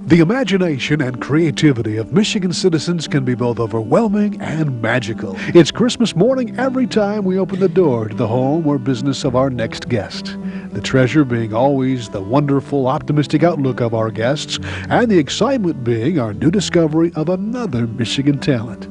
The imagination and creativity of Michigan citizens can be both overwhelming and magical. It's Christmas morning every time we open the door to the home or business of our next guest. The treasure being always the wonderful, optimistic outlook of our guests, and the excitement being our new discovery of another Michigan talent.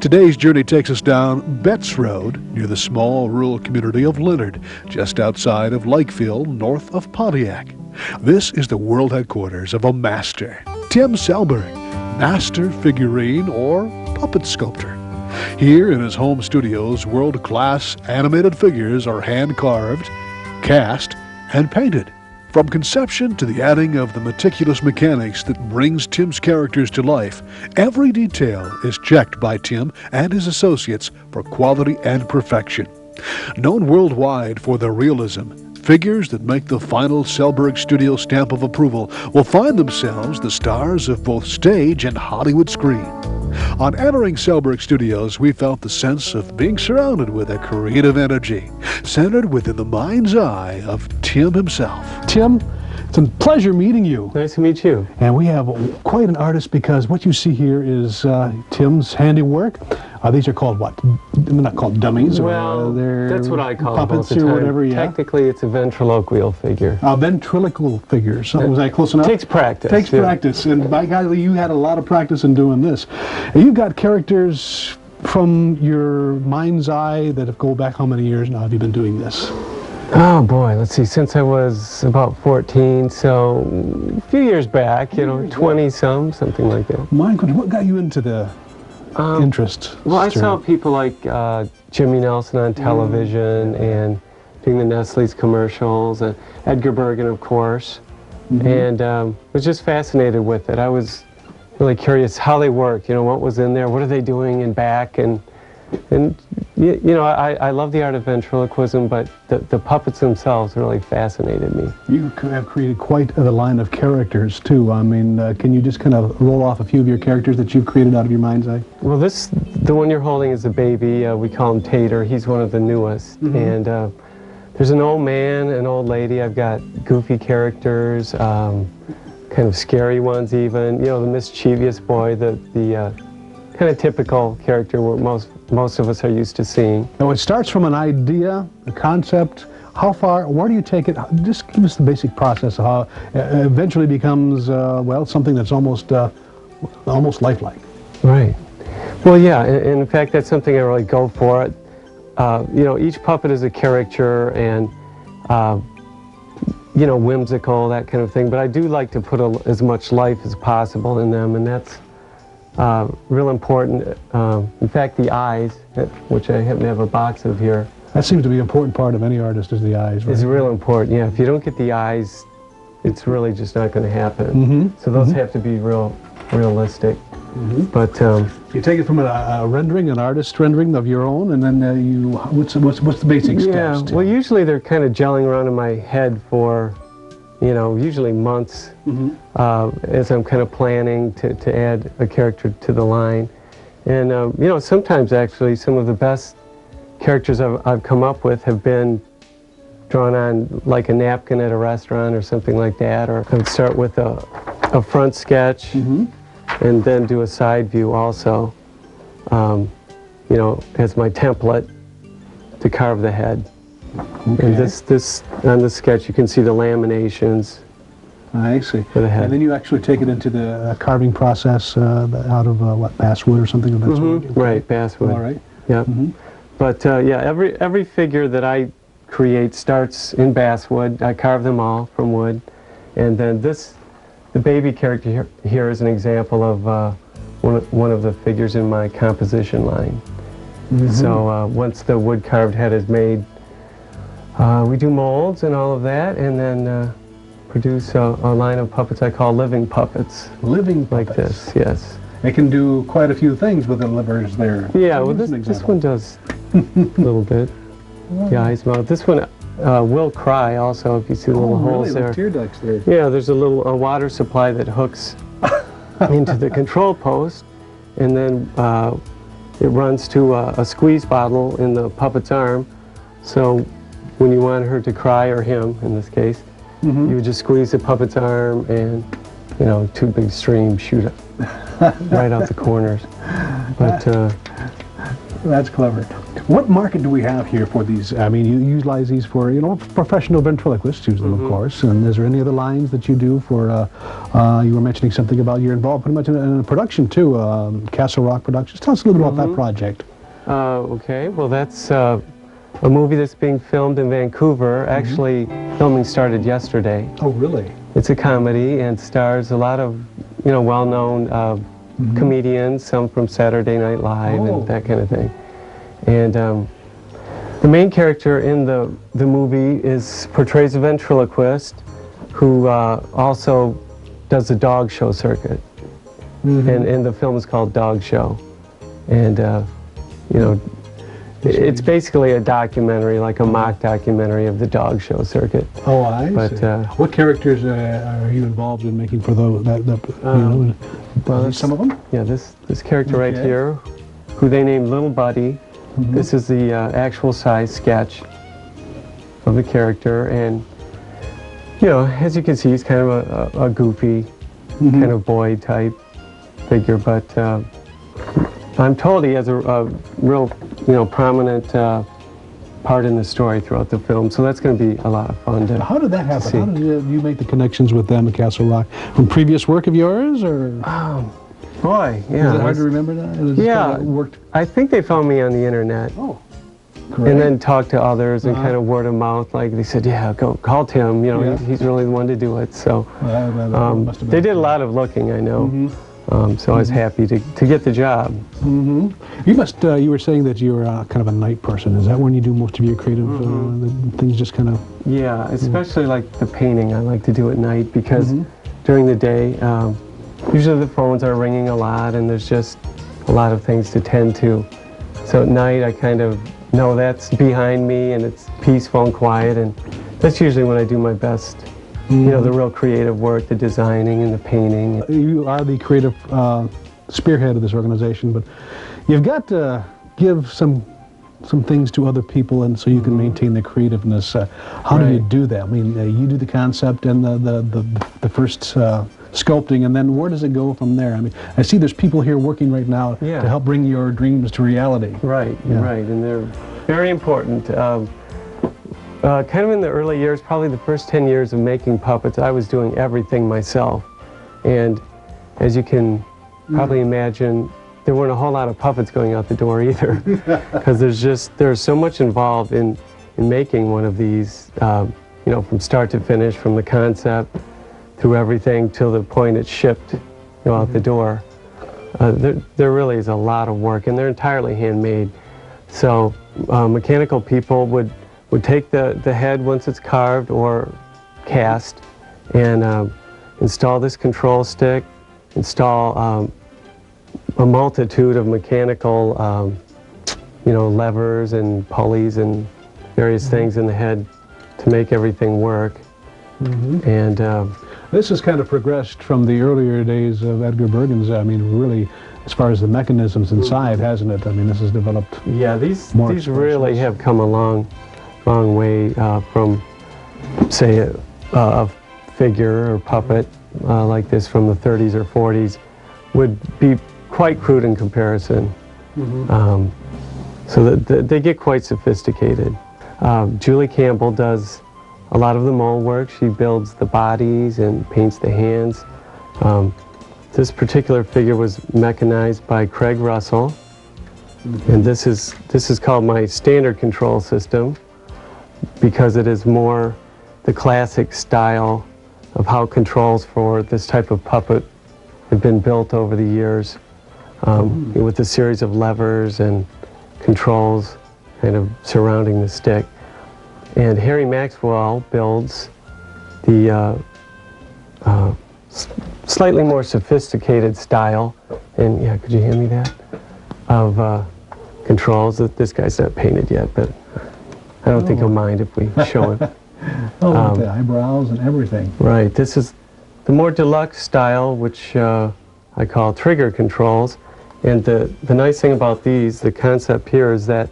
Today's journey takes us down Betts Road near the small rural community of Leonard, just outside of Lakeville, north of Pontiac. This is the world headquarters of a master, Tim Selberg, master figurine or puppet sculptor. Here in his home studios, world-class animated figures are hand-carved, cast, and painted. From conception to the adding of the meticulous mechanics that brings Tim's characters to life, every detail is checked by Tim and his associates for quality and perfection. Known worldwide for their realism, figures that make the final Selberg Studios stamp of approval will find themselves the stars of both stage and Hollywood screen. On entering Selberg Studios, we felt the sense of being surrounded with a creative energy, centered within the mind's eye of Tim himself. Tim, it's a pleasure meeting you. Nice to meet you. And we have quite an artist, because what you see here is Tim's handiwork. These are called what? They're not called dummies. Well, they're that's what I call puppets them all the or time. whatever. Yeah. Technically, it's a ventriloquial figure. Ventriloquial figure. So was I close enough? Takes practice. Takes practice. And by golly, you had a lot of practice in doing this. And you've got characters from your mind's eye that have go back how many years now have you been doing this? Oh boy, let's see, since I was about 14, so a few years back, 20-some, something like that. My goodness, what got you into the interest? Well, I saw people like Jimmy Nelson on television and doing the Nestle's commercials, and Edgar Bergen, of course, and was just fascinated with it. I was really curious how they work, what was in there, what are they doing in back, and I love the art of ventriloquism, but the puppets themselves really fascinated me. You have created quite a line of characters, too. I mean, can you just kind of roll off a few of your characters that you've created out of your mind's eye? Well, the one you're holding is a baby. We call him Tater. He's one of the newest. And there's an old man, an old lady. I've got goofy characters, kind of scary ones even. The mischievous boy, the kind of typical character where most of us are used to seeing. Now, it starts from an idea, a concept. How far, where do you take it? Just give us the basic process of how it eventually becomes, something that's almost lifelike. Right. Well, yeah, and in fact, that's something I really go for. Each puppet is a caricature and, whimsical, that kind of thing, but I do like to put as much life as possible in them, and that's real important. In fact, the eyes, which I happen to have a box of here. That seems to be an important part of any artist, is the eyes, right? It's real important, yeah. If you don't get the eyes, it's really just not going to happen. So those have to be realistic. But you take it from a rendering, an artist rendering of your own, and then what's the basic steps? Yeah, well, usually they're kind of gelling around in my head for usually months as I'm kind of planning to add a character to the line. And, sometimes actually some of the best characters I've come up with have been drawn on like a napkin at a restaurant or something like that, or I would start with a front sketch and then do a side view also, as my template to carve the head. Okay. And this on the sketch, you can see the laminations. I see. For the head. And then you actually take it into the carving process out of basswood or something of that sort? Right, basswood. All right. Yeah. But every figure that I create starts in basswood. I carve them all from wood, and then the baby character here is an example of one of the figures in my composition line. So once the wood carved head is made, we do molds and all of that, and then produce a line of puppets I call living puppets. Living puppets. Like this, yes. They can do quite a few things with the livers there. Yeah, well, this one does a little bit. The eyes, mouth. This one will cry also, if you see the little holes there. Like tear ducts there. Yeah, there's a water supply that hooks into the control post, and then it runs to a squeeze bottle in the puppet's arm. So when you want her to cry, or him in this case, you would just squeeze the puppet's arm and two big streams shoot right out the corners. But that's clever. What market do we have here for these? I mean, you utilize these for, professional ventriloquists use them, of course. And is there any other lines that you do for, you were mentioning something about you're involved pretty much in a production too, Castle Rock Productions. Tell us a little bit about that project. Okay, well that's a movie that's being filmed in Vancouver. Actually, filming started yesterday. Oh, really? It's a comedy and stars a lot of, well-known comedians, some from Saturday Night Live and that kind of thing. And the main character in the movie portrays a ventriloquist who also does the dog show circuit. And the film is called Dog Show. And, it's basically a documentary, like a mock documentary of the dog show circuit. Oh, I see. What characters are you involved in making for those? Well, some of them? Yeah, this character right here, who they named Little Buddy. This is the actual size sketch of the character, and as you can see, he's kind of a goofy, kind of boy type figure, but I'm told he has a real, prominent part in the story throughout the film, so that's going to be a lot of fun to How did that happen? see. How did you make the connections with them at Castle Rock? From previous work of yours, or? Boy, yeah. Is it hard to remember that? It was Yeah, kind of worked. I think they found me on the internet. Oh, great. And then talked to others and kind of word of mouth, like they said, yeah, go call Tim, he's really the one to do it. So must have been they did a lot of looking, I know. So I was happy to get the job. You were saying that you're kind of a night person. Is that when you do most of your creative things, just kind of? Yeah, especially like the painting, I like to do at night because during the day, usually the phones are ringing a lot and there's just a lot of things to tend to. So at night I kind of know that's behind me and it's peaceful and quiet, and that's usually when I do my best, the real creative work, the designing and the painting. You are the creative spearhead of this organization, but you've got to give some things to other people, and so you can maintain the creativeness. How do you do that? I mean, you do the concept and the first sculpting, and then where does it go from there? I mean, I see there's people here working right now to help bring your dreams to reality. Right, and they're very important. Kind of in the early years, probably the first 10 years of making puppets, I was doing everything myself. And as you can probably imagine, there weren't a whole lot of puppets going out the door either, because there's so much involved in making one of these, from start to finish, from the concept through everything till the point it's shipped out the door. There really is a lot of work, and they're entirely handmade. So mechanical people would take the head once it's carved or cast and install this control stick, install a multitude of mechanical levers and pulleys and various things in the head to make everything work. And this has kind of progressed from the earlier days of Edgar Bergen's. I mean, really, as far as the mechanisms inside, hasn't it? I mean, this has developed. Yeah, these really have come a long way from, say, a figure or puppet like this from the 30s or 40s would be quite crude in comparison. So they get quite sophisticated. Julie Campbell does a lot of the mold work. She builds the bodies and paints the hands. This particular figure was mechanized by Craig Russell, and this is called my standard control system because it is more the classic style of how controls for this type of puppet have been built over the years, with a series of levers and controls kind of surrounding the stick. And Harry Maxwell builds the slightly more sophisticated style, and yeah, could you hand me that, of controls. This guy's not painted yet, but I don't think he'll mind if we show him. With the eyebrows and everything. Right, this is the more deluxe style, which I call trigger controls. And the nice thing about these, the concept here, is that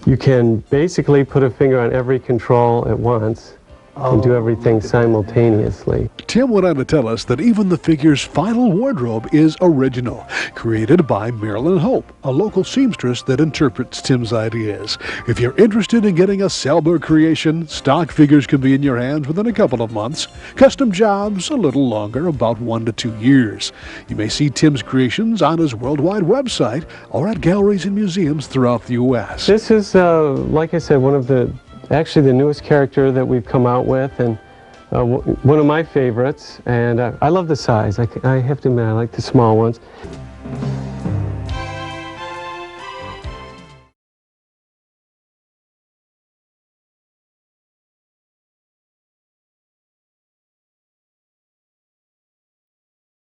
you can basically put a finger on every control at once, and do everything simultaneously. Tim went on to tell us that even the figure's final wardrobe is original, created by Marilyn Hope, a local seamstress that interprets Tim's ideas. If you're interested in getting a Selberg creation, stock figures can be in your hands within a couple of months. Custom jobs a little longer, about 1 to 2 years. You may see Tim's creations on his worldwide website or at galleries and museums throughout the U.S. This is, like I said, actually the newest character that we've come out with, and one of my favorites, and I love the size. I have to admit, I like the small ones.